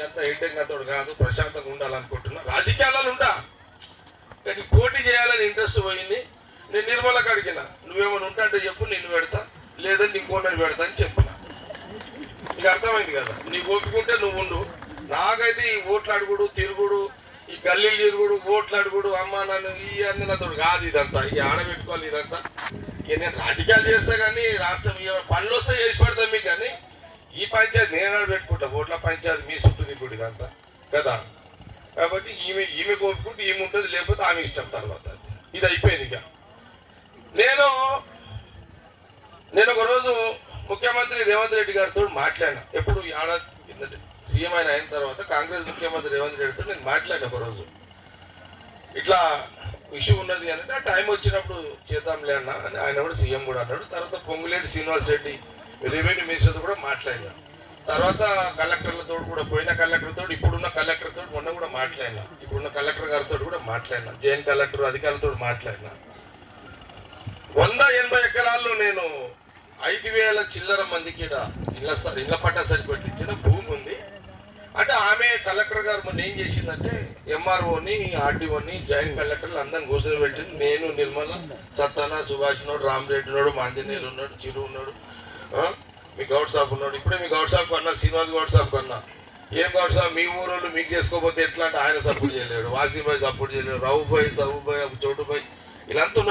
అంత హెడ్డెక్ నాతోడు కాదు, ప్రశాంతంగా ఉండాలనుకుంటున్నా. రాజకీయాలలో ఉంటా కానీ పోటీ చేయాలని ఇంట్రెస్ట్ పోయింది. నేను నిర్మలకు అడిగిన, నువ్వేమైనా ఉంటా అంటే చెప్పు, నేను పెడతా, లేదంటే ఇంకోనని పెడతా అని చెప్పిన. నీకు అర్థమైంది కదా, నీకు ఒప్పుకుంటే నువ్వు ఉండు. నాకైతే ఈ ఓట్లు అడుగుడు, తిరుగుడు, ఈ గల్లీలు తిరుగుడు, ఓట్లు అడుగుడు, అమ్మ నన్ను ఈ అన్న నాతోడు కాదు. ఇదంతా ఈ ఆడబెట్టుకోవాలి. ఇదంతా ఇక నేను రాజకీయాలు చేస్తా కానీ రాష్ట్రం పనులు వస్తే చేసి పెడతాం మీకు. కానీ ఈ పంచాయతీ నేను పెట్టుకుంటా, ఓట్ల పంచాయతీ మీ చుట్టూ తిరుగుడు ఇదంతా కదా. కాబట్టి ఈమె కోరుకుంటే ఈమె ఉంటుంది, లేకపోతే ఆమె ఇష్టం. తర్వాత ఇది అయిపోయింది. ఇక నేను ఒకరోజు ముఖ్యమంత్రి రేవంత్ రెడ్డి గారితో మాట్లాడినా. ఎప్పుడు ఏడాది కిందట సీఎం అయిన తర్వాత కాంగ్రెస్ ముఖ్యమంత్రి రేవంత్ రెడ్డితో నేను మాట్లాడినా ఒకరోజు. ఇట్లా ఇష్యూ ఉన్నది అంటే ఆ టైం వచ్చినప్పుడు చేద్దాంలే అన్న అని ఆయన కూడా సీఎం కూడా అన్నాడు. తర్వాత పొంగులేటి శ్రీనివాస్ రెడ్డి రెవెన్యూ మినిస్టర్తో కూడా మాట్లాడినా. తర్వాత కలెక్టర్లతో కూడా, పోయిన కలెక్టర్తో, ఇప్పుడున్న కలెక్టర్తో మొన్న కూడా మాట్లాడినా. ఇప్పుడున్న కలెక్టర్ గారితో కూడా మాట్లాడినా, జైన్ కలెక్టర్ అధికారులతో మాట్లాడినా. 180 ఎకరాల్లో నేను 5,000 చిల్లర మందికి ఇళ్ల పట్టా సర్టిఫికెట్ ఇచ్చిన భూమి ఉంది. అంటే ఆమె కలెక్టర్ గారు మొన్న ఏం చేసిందంటే ఎంఆర్ఓని, ఆర్డీఓని, జాయింట్ కలెక్టర్లు అందరిని కూర్చొని పెట్టింది. నేను, నిర్మల, సత్తానా, సుభాష్ ఉన్నాడు, రామరెడ్డి ఉన్నాడు, మాంజనేయులు ఉన్నాడు, చిరు ఉన్నాడు, మీ గౌడ్ సాబ్ ఉన్నాడు. ఇప్పుడే మీ గౌడ్ సాబ్ కన్నా, శ్రీనివాస్ గౌడ్ సాబ్ కన్నా, ఏం గౌడ్ సాబ్ మీ ఊరోళ్ళు మీకు చేసుకోకపోతే ఎట్లా అంటే ఆయన సపోర్ట్ చేయలేడు, వాసీభాయ్ సపోర్ట్ చేయలేడు, రఘుభాయ్, సబుభాయ్, చోటుభాయ్, వీళ్ళంతా ఉన్నారు.